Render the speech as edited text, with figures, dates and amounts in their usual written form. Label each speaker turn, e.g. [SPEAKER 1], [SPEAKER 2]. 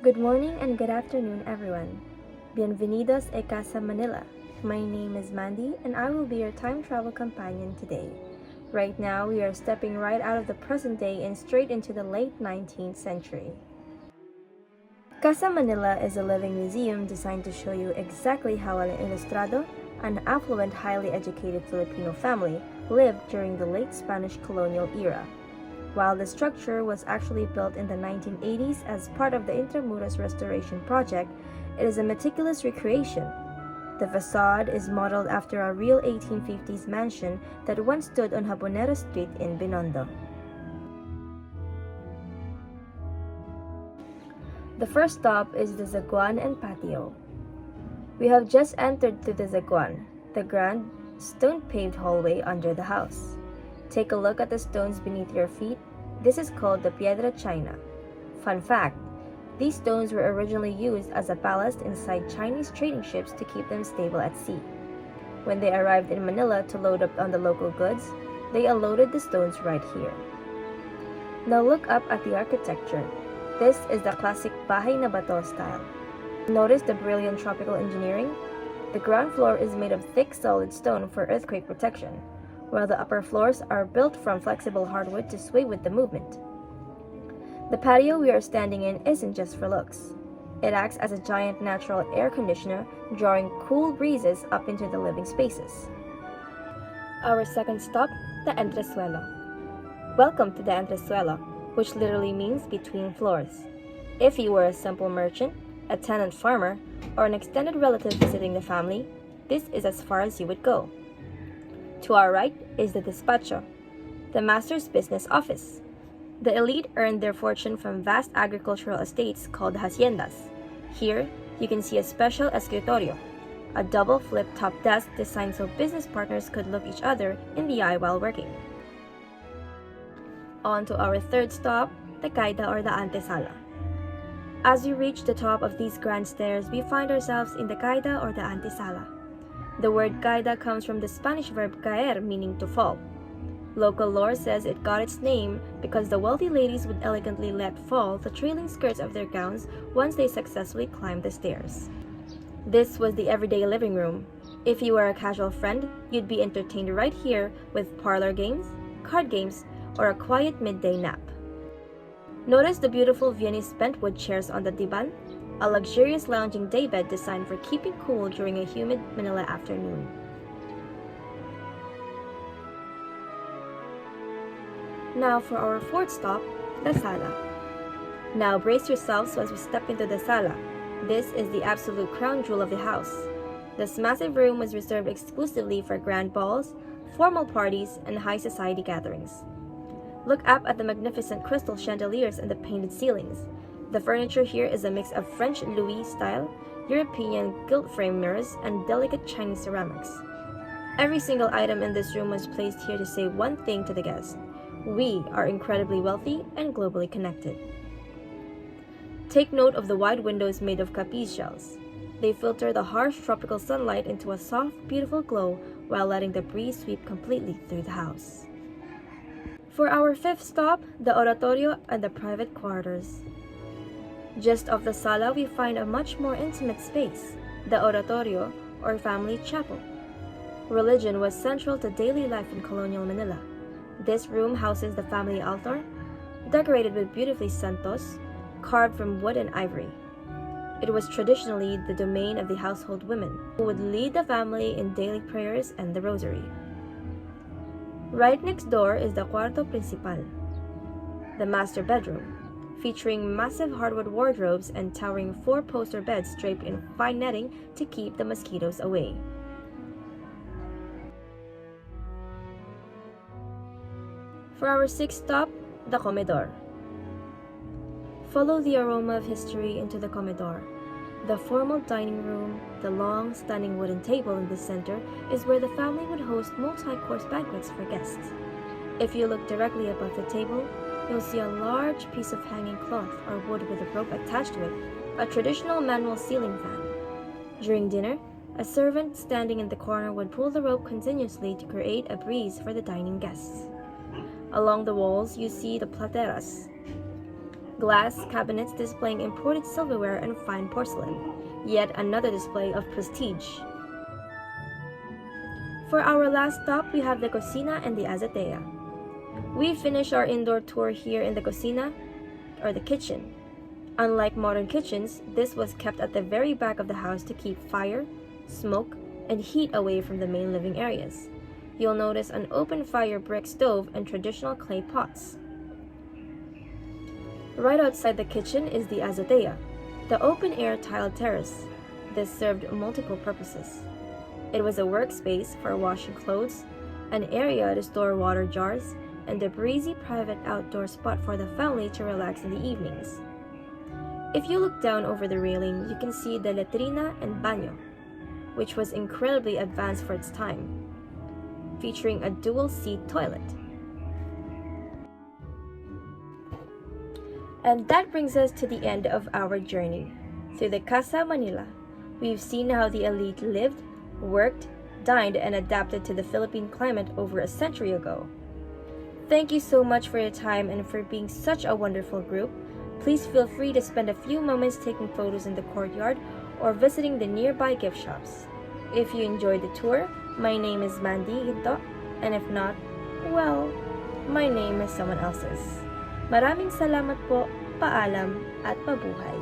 [SPEAKER 1] Good morning and good afternoon, everyone. Bienvenidos a Casa Manila. My name is Mandy, and I will be your time travel companion today. Right now, we are stepping right out of the present day and straight into the late 19th century. Casa Manila is a living museum designed to show you exactly how an ilustrado, an affluent, highly educated Filipino family, lived during the late Spanish colonial era. While the structure was actually built in the 1980s as part of the Intramuros restoration project, it is a meticulous recreation. The facade is modeled after a real 1850s mansion that once stood on Habanero Street in Binondo. The first stop is the zaguan and patio. We have just entered through the zaguan, the grand stone-paved hallway under the house. Take a look at the stones beneath your feet. This is called the Piedra China. Fun fact, these stones were originally used as a ballast inside Chinese trading ships to keep them stable at sea. When they arrived in Manila to load up on the local goods, they unloaded the stones right here. Now look up at the architecture. This is the classic Bahay na Bato style. Notice the brilliant tropical engineering? The ground floor is made of thick solid stone for earthquake protection, while the upper floors are built from flexible hardwood to sway with the movement. The patio we are standing in isn't just for looks. It acts as a giant natural air conditioner, drawing cool breezes up into the living spaces. Our second stop, the entresuelo. Welcome to the entresuelo, which literally means between floors. If you were a simple merchant, a tenant farmer, or an extended relative visiting the family, this is as far as you would go. To our right is the despacho, the master's business office. The elite earned their fortune from vast agricultural estates called haciendas. Here, you can see a special escritorio, a double flip-top desk designed so business partners could look each other in the eye while working. On to our third stop, the caida or the antesala. As we reach the top of these grand stairs, we find ourselves in the caida or the antesala. The word caida comes from the Spanish verb caer, meaning to fall. Local lore says it got its name because the wealthy ladies would elegantly let fall the trailing skirts of their gowns once they successfully climbed the stairs. This was the everyday living room. If you were a casual friend, you'd be entertained right here with parlor games, card games, or a quiet midday nap. Notice the beautiful Viennese bentwood chairs on the divan, a luxurious lounging daybed designed for keeping cool during a humid Manila afternoon. Now for our fourth stop, the sala. Now brace yourselves as we step into the sala. This is the absolute crown jewel of the house. This massive room was reserved exclusively for grand balls, formal parties, and high society gatherings. Look up at the magnificent crystal chandeliers and the painted ceilings. The furniture here is a mix of French Louis style, European gilt frame mirrors, and delicate Chinese ceramics. Every single item in this room was placed here to say one thing to the guest: we are incredibly wealthy and globally connected. Take note of the wide windows made of capiz shells. They filter the harsh tropical sunlight into a soft, beautiful glow while letting the breeze sweep completely through the house. For our fifth stop, the oratorio and the private quarters. Just off the sala, we find a much more intimate space, the oratorio or family chapel. Religion was central to daily life in colonial Manila. This room houses the family altar, decorated with beautifully santos, carved from wood and ivory. It was traditionally the domain of the household women, who would lead the family in daily prayers and the rosary. Right next door is the cuarto principal, the master bedroom, featuring massive hardwood wardrobes and towering four-poster beds draped in fine netting to keep the mosquitoes away. For our sixth stop, the comedor. Follow the aroma of history into the comedor. The formal dining room, the long, standing wooden table in the center, is where the family would host multi-course banquets for guests. If you look directly above the table, you'll see a large piece of hanging cloth or wood with a rope attached to it, a traditional manual ceiling fan. During dinner, a servant standing in the corner would pull the rope continuously to create a breeze for the dining guests. Along the walls, you see the plateras, glass cabinets displaying imported silverware and fine porcelain, yet another display of prestige. For our last stop, we have the cocina and the azotea. We finished our indoor tour here in the cocina, or the kitchen. Unlike modern kitchens, this was kept at the very back of the house to keep fire, smoke, and heat away from the main living areas. You'll notice an open fire brick stove and traditional clay pots. Right outside the kitchen is the azotea, the open-air tiled terrace. This served multiple purposes. It was a workspace for washing clothes, an area to store water jars, and a breezy private outdoor spot for the family to relax in the evenings. If you look down over the railing, you can see the letrina and baño, which was incredibly advanced for its time, featuring a dual-seat toilet. And that brings us to the end of our journey. Through the Casa Manila, we've seen how the elite lived, worked, dined, and adapted to the Philippine climate over a century ago. Thank you so much for your time and for being such a wonderful group. Please feel free to spend a few moments taking photos in the courtyard or visiting the nearby gift shops. If you enjoyed the tour, my name is Mandy, Guinto, and if not, well, my name is someone else's. Maraming salamat po, paalam, at mabuhay.